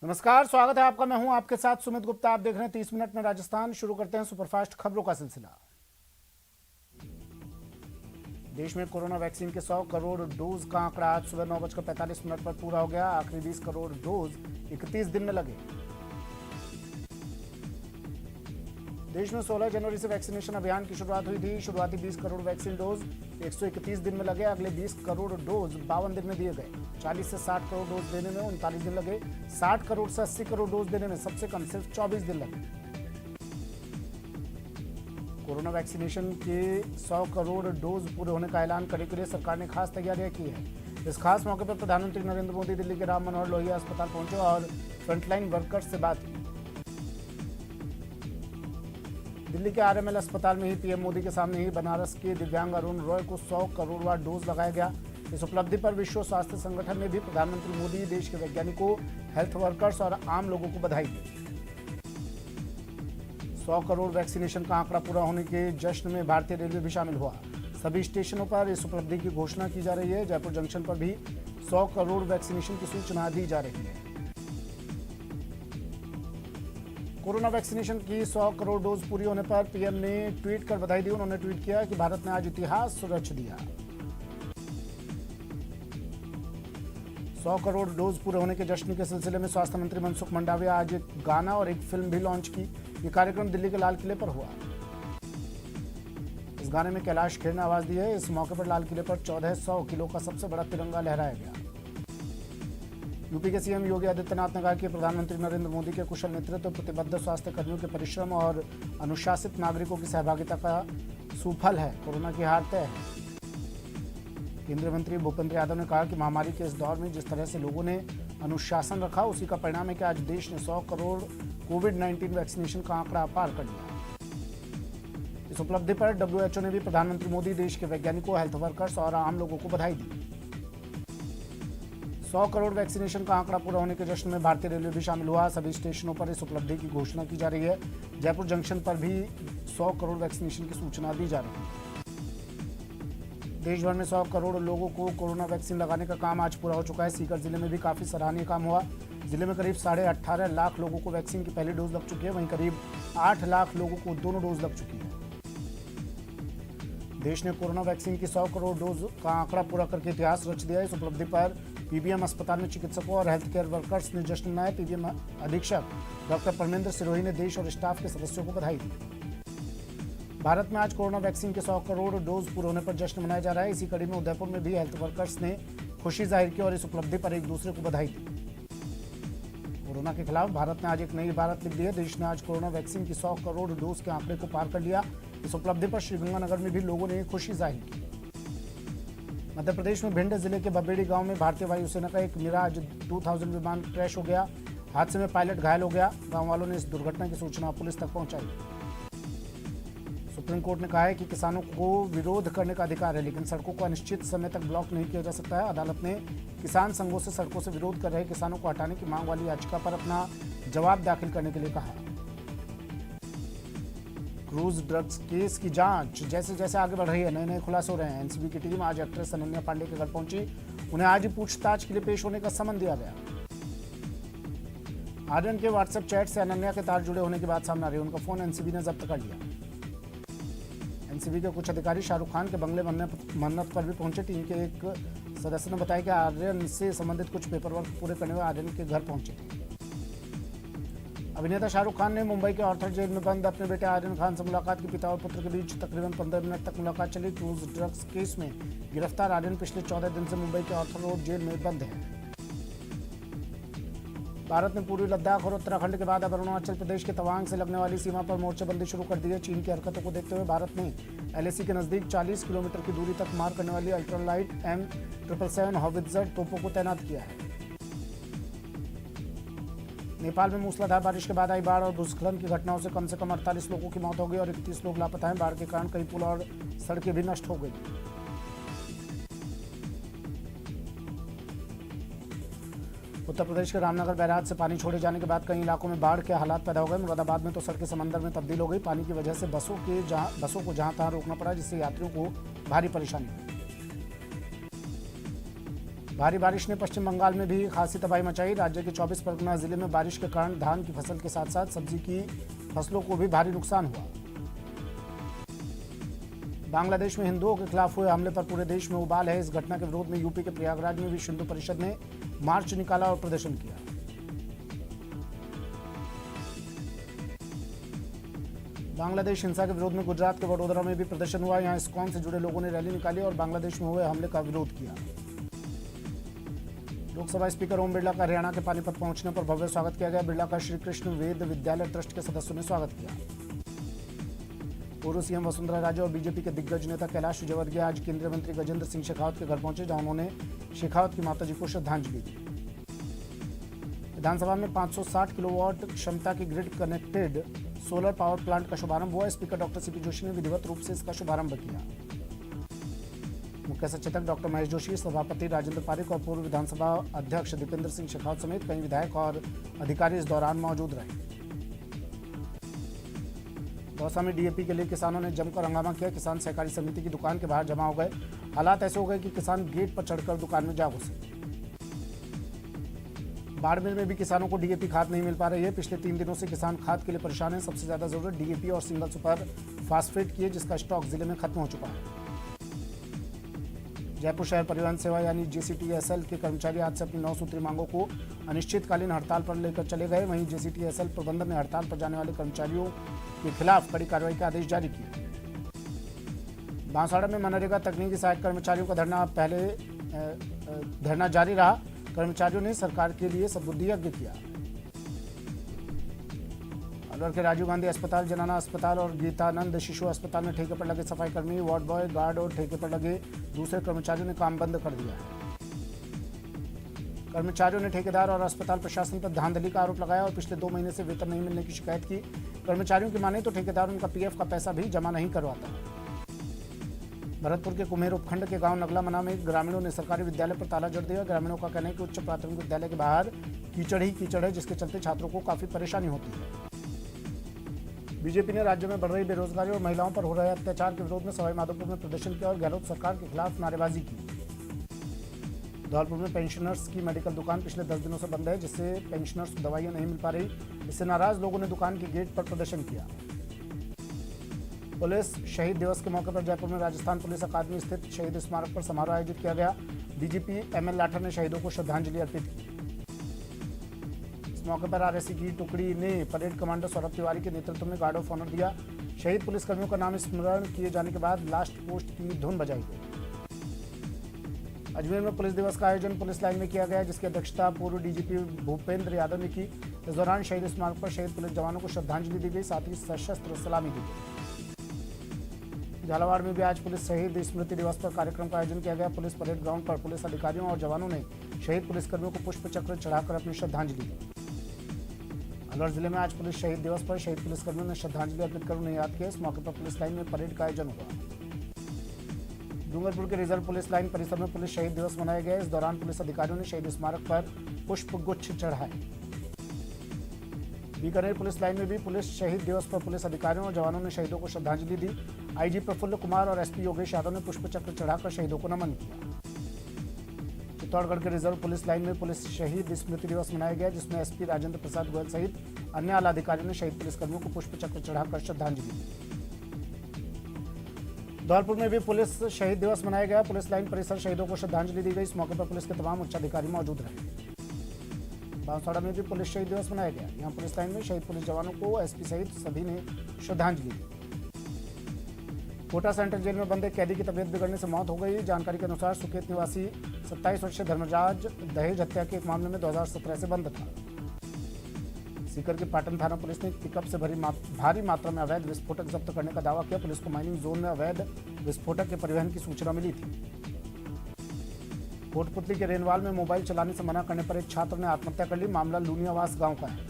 नमस्कार, स्वागत है आपका। मैं हूं आपके साथ सुमित गुप्ता। आप देख रहे हैं 30 मिनट में राजस्थान। शुरू करते हैं सुपरफास्ट खबरों का सिलसिला। देश में कोरोना वैक्सीन के 100 करोड़ डोज का आंकड़ा आज सुबह 9:45 पर पूरा हो गया। आखिरी 20 करोड़ डोज 31 दिन में लगे। देश में 16 जनवरी से वैक्सीनेशन अभियान की शुरुआत हुई थी। शुरुआती 20 करोड़ वैक्सीन डोज 131 दिन में लगे। अगले 20 करोड़ डोज 52 दिन में दिए गए। 40 से 60 करोड़ डोज देने में 39 दिन लगे। 60 करोड़ से 80 करोड़ डोज देने में सबसे कम सिर्फ 24 दिन लगे। कोरोना वैक्सीनेशन के 100 करोड़ डोज पूरे होने का ऐलान करने के लिए सरकार ने खास तैयारियां की है। इस खास मौके पर प्रधानमंत्री नरेंद्र मोदी दिल्ली के राम मनोहर लोहिया अस्पताल पहुंचे और फ्रंटलाइन वर्कर्स से बात की। दिल्ली के आरएमएल अस्पताल में ही पीएम मोदी के सामने ही बनारस के दिव्यांग अरुण रॉय को 100 करोड़वां डोज लगाया गया। इस उपलब्धि पर विश्व स्वास्थ्य संगठन ने भी प्रधानमंत्री मोदी, देश के वैज्ञानिकों, हेल्थ वर्कर्स और आम लोगों को बधाई दी। 100 करोड़ वैक्सीनेशन का आंकड़ा पूरा होने के जश्न में भारतीय रेलवे भी शामिल हुआ। सभी स्टेशनों पर इस उपलब्धि की घोषणा की जा रही है। जयपुर जंक्शन पर भी 100 करोड़ वैक्सीनेशन की सूचना दी जा रही है। कोरोना वैक्सीनेशन की 100 करोड़ डोज पूरी होने पर पीएम ने ट्वीट कर बधाई दी। उन्होंने ट्वीट किया कि भारत ने आज इतिहास रच दिया। 100 करोड़ डोज पूरे होने के जश्न के सिलसिले में स्वास्थ्य मंत्री मनसुख मंडाविया आज एक गाना और एक फिल्म भी लॉन्च की। ये कार्यक्रम दिल्ली के लाल किले पर हुआ। इस गाने में कैलाश खेर ने आवाज दी है। इस मौके पर लाल किले पर 1400 किलो का सबसे बड़ा तिरंगा लहराया गया। यूपी के सीएम योगी आदित्यनाथ ने कहा कि प्रधानमंत्री नरेंद्र मोदी के कुशल नेतृत्व, प्रतिबद्ध स्वास्थ्य कर्मियों के परिश्रम और अनुशासित नागरिकों की सहभागिता का सुफल है। कोरोना की हार तय है। केंद्रीय मंत्री भूपेंद्र यादव ने कहा कि महामारी के इस दौर में जिस तरह से लोगों ने अनुशासन रखा, उसी का परिणाम है कि आज देश ने 100 करोड़ कोविड-19 वैक्सीनेशन का आंकड़ा पार कर लिया। इस उपलब्धि पर डब्ल्यूएचओ ने भी प्रधानमंत्री मोदी, देश के वैज्ञानिकों, हेल्थ वर्कर्स और आम लोगों को बधाई दी। 100 करोड़ वैक्सीनेशन का आंकड़ा पूरा होने के जश्न में भारतीय रेलवे भी शामिल हुआ। सभी स्टेशनों पर इस उपलब्धि की घोषणा की जा रही है। जयपुर जंक्शन पर भी 100 करोड़ वैक्सीनेशन की सूचना दी जा रही है। देश भर में 100 करोड़ लोगों को कोरोना वैक्सीन लगाने का काम आज पूरा हो चुका है। सीकर जिले में भी काफी सराहनीय काम हुआ। जिले में करीब 18.5 लाख लोगों को वैक्सीन की पहली डोज लग चुकी है। वहीं करीब 8 लाख लोगों को दोनों डोज लग चुकी है। देश ने कोरोना वैक्सीन की 100 करोड़ डोज का आंकड़ा पूरा करके इतिहास रच दिया। इस उपलब्धि पर पीबीएम अस्पताल में चिकित्सकों और हेल्थ केयर वर्कर्स ने जश्न मनाया। पीबीएम अधीक्षक डॉक्टर परमेंद्र सिरोही ने देश और स्टाफ के सदस्यों को बधाई दी। भारत में आज कोरोना वैक्सीन के 100 करोड़ डोज पूरे होने पर जश्न मनाया जा रहा है। इसी कड़ी में उदयपुर में भी हेल्थ वर्कर्स ने खुशी जाहिर की और इस उपलब्धि पर एक दूसरे को बधाई दी। कोरोना के खिलाफ भारत ने आज एक नई इबारत लिख दी है। देश ने आज कोरोना वैक्सीन की 100 करोड़ डोज के आंकड़े को पार कर लिया। इस उपलब्धि पर श्रीगंगानगर में भी लोगों ने खुशी जाहिर की। मध्य प्रदेश में भिंड जिले के बबेड़ी गांव में भारतीय वायुसेना का एक मिराज 2000 विमान क्रैश हो गया। हादसे में पायलट घायल हो गया। गांव वालों ने इस दुर्घटना की सूचना पुलिस तक पहुंचाई। सुप्रीम कोर्ट ने कहा है कि किसानों को विरोध करने का अधिकार है, लेकिन सड़कों को अनिश्चित समय तक ब्लॉक नहीं किया जा सकता है। अदालत ने किसान संघों से सड़कों से विरोध कर रहे किसानों को हटाने की मांग वाली याचिका पर अपना जवाब दाखिल करने के लिए कहा। क्रूज ड्रग्स केस की जांच जैसे जैसे आगे बढ़ रही है, नए नए खुलासे हो रहे हैं। एनसीबी की टीम आज एक्ट्रेस अनन्या पांडे के घर पहुंची। उन्हें आज ही पूछताछ के लिए पेश होने का समन दिया गया। आर्यन के व्हाट्सएप चैट से अनन्या के तार जुड़े होने की बात सामने आ रही है। उनका फोन एनसीबी ने जब्त कर लिया। एनसीबी के कुछ अधिकारी शाहरुख खान के बंगले मन्नत पर भी पहुंचे। टीम के एक सदस्य ने बताया कि आर्यन से संबंधित कुछ पेपर वर्क पूरे करने हुए आर्यन के घर पहुंचे थे। अभिनेता शाहरुख खान ने मुंबई के ऑर्थर जेल में बंद अपने बेटे आर्यन खान से मुलाकात की। पिता और पुत्र के बीच तकरीबन 15 मिनट तक मुलाकात चली। क्रूज ड्रग्स केस में गिरफ्तार आर्यन पिछले 14 दिन से मुंबई के ऑर्थर रोड जेल में बंद है। भारत ने पूर्वी लद्दाख और उत्तराखंड के बाद अब अरुणाचल प्रदेश के तवांग से लगने वाली सीमा पर मोर्चेबंदी शुरू कर दी है। चीन की हरकतों को देखते हुए भारत ने एलएसी के नजदीक 40 किलोमीटर की दूरी तक मार करने वाली अल्ट्रालाइट M777 हॉवित्जर तोपों को तैनात किया है। नेपाल में मूसलाधार बारिश के बाद आई बाढ़ और भूस्खलन की घटनाओं से कम 48 लोगों की मौत हो गई और 31 लोग लापता हैं। बाढ़ के कारण कई पुल और सड़कें भी नष्ट हो गई। उत्तर प्रदेश के रामनगर बैराज से पानी छोड़े जाने के बाद कई इलाकों में बाढ़ के हालात पैदा हो गए। मुरादाबाद में तो सड़कें समंदर में तब्दील हो गई। पानी की वजह से बसों को जहां तहां रोकना पड़ा, जिससे यात्रियों को भारी परेशानी हुई। भारी बारिश ने पश्चिम बंगाल में भी खासी तबाही मचाई। राज्य के 24 परगना जिले में बारिश के कारण धान की फसल के साथ साथ सब्जी की फसलों को भी भारी नुकसान हुआ। बांग्लादेश में हिंदुओं के खिलाफ हुए हमले पर पूरे देश में उबाल है। इस घटना के विरोध में यूपी के प्रयागराज में विश्व हिंदू परिषद ने मार्च निकाला और प्रदर्शन किया। बांग्लादेश हिंसा के विरोध में गुजरात के वडोदरा में भी प्रदर्शन हुआ। यहां इस्कॉन से जुड़े लोगों ने रैली निकाली और बांग्लादेश में हुए हमले का विरोध किया। लोकसभा स्पीकर ओम बिरला का हरियाणा के पानीपत पहुंचने पर भव्य स्वागत किया गया। बिरला का श्री कृष्ण वेद विद्यालय ट्रस्ट के सदस्यों ने स्वागत किया। पूर्व सीएम वसुंधरा राजे और बीजेपी के दिग्गज नेता कैलाश विजयवर्गीय आज केंद्रीय मंत्री गजेंद्र सिंह शेखावत के घर पहुंचे, जहां उन्होंने शेखावत की माताजी को श्रद्धांजलि दी। विधानसभा में 560 किलोवाट क्षमता की grid connected solar power plant का शुभारंभ हुआ। स्पीकर डॉक्टर सीपी जोशी ने विधिवत रूप से इसका शुभारंभ किया। मुख्य सचेतक डॉक्टर महेश जोशी, सभापति राजेंद्र पारिक और पूर्व विधानसभा अध्यक्ष दीपेंद्र सिंह शेखावत समेत कई विधायक और अधिकारी इस दौरान मौजूद रहे। दौसा में डीएपी के लिए किसानों ने जमकर हंगामा किया। किसान सहकारी समिति की दुकान के बाहर जमा हो गए। हालात ऐसे हो गए कि किसान गेट पर चढ़कर दुकान में जा घुसे। बाड़मेर में भी किसानों को डीएपी खाद नहीं मिल पा रही है। पिछले 3 दिनों से किसान खाद के लिए परेशान है। सबसे ज्यादा जरूरत डीएपी और सिंगल सुपर फास्फेट की है, जिसका स्टॉक जिले में खत्म हो चुका है। जयपुर शहर परिवहन सेवा यानी जेसीटीएसएल के कर्मचारी आज से अपनी 9 सूत्री मांगों को अनिश्चितकालीन हड़ताल पर लेकर चले गए। वहीं जेसीटीएसएल प्रबंधन ने हड़ताल पर जाने वाले कर्मचारियों के खिलाफ कड़ी कार्रवाई के आदेश जारी किए। बांसवाड़ा में मनरेगा तकनीकी सहायक कर्मचारियों का धरना जारी रहा। कर्मचारियों ने सरकार के लिए सद्बुद्धि यज्ञ किया। अलवर के राजीव गांधी अस्पताल, जनाना अस्पताल और गीतानंद शिशु अस्पताल में ठेके पर लगे सफाई कर्मी, वार्ड बॉय, गार्ड और ठेके पर लगे दूसरे कर्मचारियों ने काम बंद कर दिया है। कर्मचारियों ने ठेकेदार और अस्पताल प्रशासन पर धांधली का आरोप लगाया और पिछले 2 महीने से वेतन नहीं मिलने की शिकायत की। कर्मचारियों की माने तो ठेकेदार उनका पीएफ का पैसा भी जमा नहीं करवाता। भरतपुर के कुम्हेर उपखंड के गांव नगला मना में ग्रामीणों ने सरकारी विद्यालय पर ताला जड़ दिया। ग्रामीणों का कहना है कि उच्च प्राथमिक विद्यालय के बाहर कीचड़ ही कीचड़ है, जिसके चलते छात्रों को काफी परेशानी होती है। बीजेपी ने राज्य में बढ़ रही बेरोजगारी और महिलाओं पर हो रहे अत्याचार के विरोध में सवाईमाधोपुर में प्रदर्शन किया और गहलोत सरकार के खिलाफ नारेबाजी की। धौलपुर में पेंशनर्स की मेडिकल दुकान पिछले 10 दिनों से बंद है, जिससे पेंशनर्स को दवाइयां नहीं मिल पा रही। इससे नाराज लोगों ने दुकान के गेट पर प्रदर्शन किया। पुलिस शहीद दिवस के मौके पर जयपुर में राजस्थान पुलिस अकादमी स्थित शहीद स्मारक पर समारोह आयोजित किया गया। डीजीपी एमएल लाठर ने शहीदों को श्रद्धांजलि अर्पित की। इस मौके पर आरएसी की टुकड़ी ने परेड कमांडर सौरभ तिवारी के नेतृत्व में गार्ड ऑफ ऑनर दिया। शहीद पुलिसकर्मियों का नाम स्मरण किए जाने के बाद लास्ट पोस्ट की धुन बजाई गई। अजमेर में पुलिस दिवस का आयोजन पुलिस लाइन में किया गया, जिसकी अध्यक्षता पूर्व डीजीपी भूपेंद्र यादव ने की। इस दौरान शहीद स्मारक पर शहीद पुलिस जवानों को श्रद्धांजलि दी गई, साथ ही सशस्त्र सलामी दी गई। झालावाड़ में भी आज पुलिस शहीद स्मृति दिवस पर कार्यक्रम का आयोजन किया गया। पुलिस परेड ग्राउंड पर पुलिस अधिकारियों और जवानों ने शहीद पुलिसकर्मियों को पुष्प चक्र चढ़ाकर अपनी श्रद्धांजलि दी। अलवर जिले में आज पुलिस शहीद दिवस पर शहीद पुलिसकर्मियों ने श्रद्धांजलि अर्पित कर उन्हें याद किया। इस मौके पर पुलिस लाइन में परेड का आयोजन हुआ। डूंगरपुर के रिजर्व पुलिस लाइन परिसर में पुलिस शहीद दिवस मनाया गया। इस दौरान पुलिस अधिकारियों ने शहीद स्मारक पर पुष्प गुच्छ चढ़ाए। बीकानेर पुलिस लाइन में भी पुलिस शहीद दिवस पर पुलिस अधिकारियों और जवानों ने शहीदों को श्रद्धांजलि दी। आईजी प्रफुल्ल कुमार और एसपी योगेश यादव ने पुष्प चक्र चढ़ाकर शहीदों को नमन किया। चित्तौड़गढ़ के रिजर्व पुलिस लाइन में पुलिस शहीद स्मृति दिवस मनाया गया, जिसमें एसपी राजेंद्र प्रसाद गोयल सहित अन्य आला अधिकारियों ने शहीद पुलिसकर्मियों को पुष्प चक्र चढ़ाकर श्रद्धांजलि दी। धौलपुर में भी पुलिस शहीद दिवस मनाया गया। पुलिस लाइन परिसर शहीदों को श्रद्धांजलि दी गई। इस मौके पर पुलिस के तमाम उच्चाधिकारी मौजूद रहे। बांसवाड़ा में भी पुलिस शहीद दिवस मनाया गया। यहाँ पुलिस लाइन में शहीद पुलिस जवानों को एसपी सहित सभी ने श्रद्धांजलि दी। कोटा सेंट्रल जेल में बंद एक कैदी की तबीयत बिगड़ने से मौत हो गई। जानकारी के अनुसार सुकेत निवासी 27 वर्षीय धर्मराज दहेज हत्या के एक मामले में 2017 से बंद था। सीकर के पाटन थाना पुलिस ने पिकअप से भारी मात्रा में अवैध विस्फोटक जब्त करने का दावा किया। पुलिस को माइनिंग जोन में अवैध विस्फोटक के परिवहन की सूचना मिली थी। कोटपुतली के रेनवाल में मोबाइल चलाने से मना करने पर एक छात्र ने आत्महत्या कर ली। मामला लूनियावास गांव का है।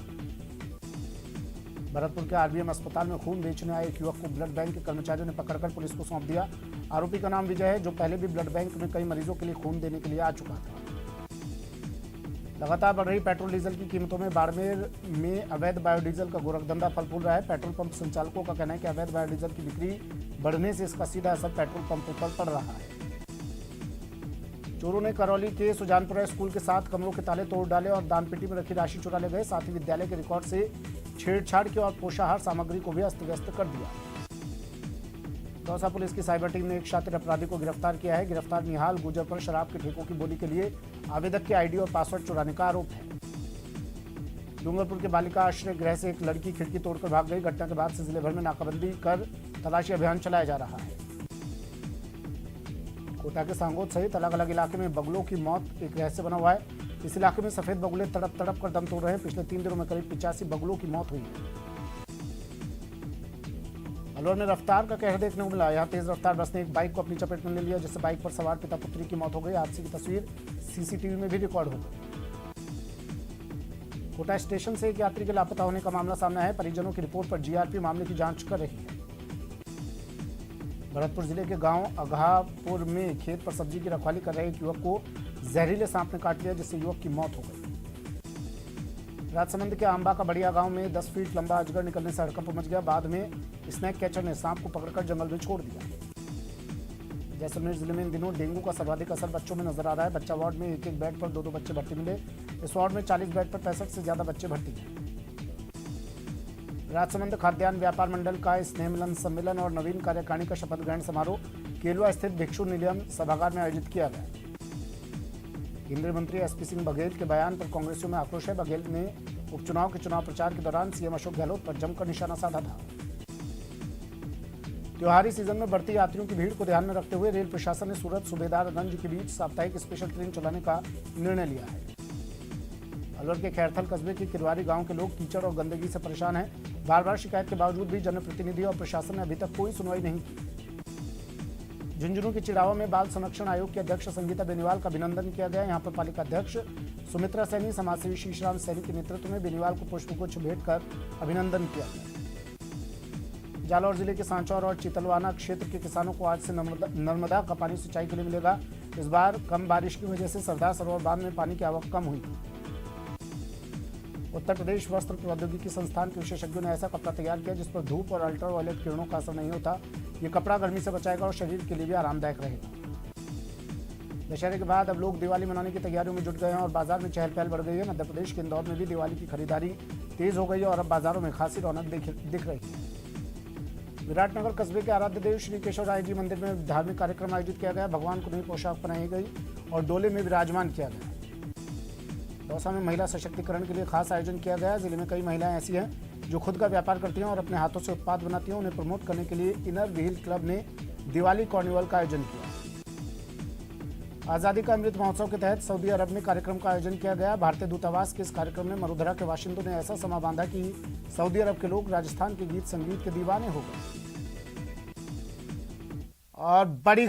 भरतपुर के आरबीएम अस्पताल में खून बेचने आए एक युवक को ब्लड बैंक के कर्मचारियों ने पकड़कर पुलिस को सौंप दिया। आरोपी का नाम विजय है, जो पहले भी ब्लड बैंक में कई मरीजों के लिए खून देने के लिए आ चुका था। लगातार बढ़ रही पेट्रोल डीजल की कीमतों में बाड़मेर में अवैध बायोडीजल का गोरखधंधा फल फूल रहा है। पेट्रोल पंप संचालकों का कहना है कि अवैध बायोडीजल की बिक्री बढ़ने से इसका सीधा असर पेट्रोल पंपों पर पड़ रहा है। चोरों ने करौली के सुजानपुरा स्कूल के 7 कमरों के ताले तोड़ डाले और दानपेटी में रखी राशि चुरा ले गए। साथ ही विद्यालय के रिकॉर्ड से छेड़छाड़ की और पोषाहार सामग्री को भी अस्त व्यस्त कर दिया। दौसा पुलिस की साइबर टीम ने एक शातिर अपराधी को गिरफ्तार किया है। गिरफ्तार निहाल गुजर पर शराब के ठेकों की बोली के लिए आवेदक के आईडी और पासवर्ड चुराने का आरोप है। डूंगरपुर के बालिका आश्रय गृह से एक लड़की खिड़की तोड़कर भाग गई। घटना के बाद से जिले भर में नाकाबंदी कर तलाशी अभियान चलाया जा रहा है। कोटा के सांगोद सहित अलग अलग इलाके में बगुलों की मौत एक रहस्य बना हुआ है। इस इलाके में सफेद बगुले तड़प तड़प कर दम तोड़ रहे हैं। पिछले 3 दिनों में करीब 85 बगुलों की मौत हुई है। अलवर में रफ्तार का कहर देखने को मिला। यहां तेज रफ्तार बस ने एक बाइक को अपनी चपेट में ले लिया, जिससे बाइक पर सवार पिता पुत्री की मौत हो गई। हादसे की तस्वीर सीसीटीवी में भी रिकॉर्ड हो गई। कोटा स्टेशन से एक यात्री के लापता होने का मामला सामने है। परिजनों की रिपोर्ट पर जीआरपी मामले की जांच कर रही है। भरतपुर जिले के गांव अघापुर में खेत पर सब्जी की रखवाली कर रहे एक युवक को जहरीले सांप ने काट लिया, जिससे युवक की मौत हो गई। राजसमंद के आंबा का बढ़िया गांव में 10 फीट लंबा अजगर निकलने से हड़कंप मच गया। बाद में स्नैक कैचर ने सांप को पकड़कर जंगल में छोड़ दिया। जैसलमेर जिले में इन दिनों डेंगू का सर्वाधिक असर बच्चों में नजर आ रहा है। बच्चा वार्ड में एक बेड पर 2 बच्चे भर्ती मिले। इस वार्ड में 40 बेड पर 65 से ज्यादा बच्चे भर्ती हैं। राजसमंद खाद्यान्न व्यापार मंडल का स्नेह मिलन सम्मेलन और नवीन कार्यकारिणी का शपथ ग्रहण समारोह केलवा स्थित भिक्षु निलयम सभागार में आयोजित किया गया। केंद्रीय मंत्री एसपी सिंह बघेल के बयान पर कांग्रेसियों में आक्रोश है। बघेल ने उपचुनाव के चुनाव प्रचार के दौरान सीएम अशोक गहलोत पर जमकर निशाना साधा था। त्योहारी सीजन में बढ़ती यात्रियों की भीड़ को ध्यान में रखते हुए रेल प्रशासन ने सूरत सुबेदारगंज के बीच साप्ताहिक स्पेशल ट्रेन चलाने का निर्णय लिया है। अलवर के खैरथल कस्बे के किरवारी गांव के लोग कीचड़ और गंदगी से परेशान हैं। बार बार शिकायत के बावजूद भी जनप्रतिनिधि और प्रशासन ने अभी तक कोई सुनवाई नहीं की। झुंझुनू के चिड़ावा में बाल संरक्षण आयोग के अध्यक्ष संगीता बेनीवाल का अभिनंदन किया गया। यहाँ पर पालिका अध्यक्ष सुमित्रा सैनी, समाजसेवी शीशराम सैनी के नेतृत्व में बेनीवाल को पुष्पगुच्छ भेंट कर अभिनंदन किया गया। जालौर जिले के सांचौर और चितलवाना क्षेत्र के किसानों को आज से नर्मदा का पानी सिंचाई के लिए मिलेगा। इस बार कम बारिश की वजह से सरदार सरोवर बांध में पानी की आवक कम हुई। उत्तर प्रदेश वस्त्र प्रौद्योगिकी संस्थान के विशेषज्ञों ने ऐसा कपड़ा तैयार किया जिस पर धूप और अल्ट्रावायलेट किरणों का असर नहीं होता। ये कपड़ा गर्मी से बचाएगा और शरीर के लिए भी आरामदायक रहेगा। दशहरे के बाद अब लोग दिवाली मनाने की तैयारियों में जुट गए हैं और बाजार में चहल पहल बढ़ गई है। मध्य प्रदेश के इंदौर में भी दिवाली की खरीदारी तेज हो गई है और अब बाजारों में खासी रौनक दिख रही है। विराटनगर कस्बे के आराध्य देव श्री केशव राय जी मंदिर में धार्मिक कार्यक्रम आयोजित किया गया। भगवान को नई पोशाक पहनाई गई और डोले में विराजमान किया गया। दौसा में महिला सशक्तिकरण के लिए खास आयोजन किया गया। जिले में कई महिलाएं ऐसी हैं जो खुद का व्यापार करती हैं और अपने हाथों से उत्पाद बनाती हैं। उन्हें प्रमोट करने के लिए इनर व्हील क्लब ने दिवाली कार्निवल का आयोजन किया। आज़ादी का अमृत महोत्सव के तहत सऊदी अरब में कार्यक्रम का आयोजन किया गया। भारतीय दूतावास के इस कार्यक्रम में मरुधरा के बाशिंदों ने ऐसा समा बांधा कि सऊदी अरब के लोग राजस्थान के गीत संगीत के दीवाने हो गए। और बड़ी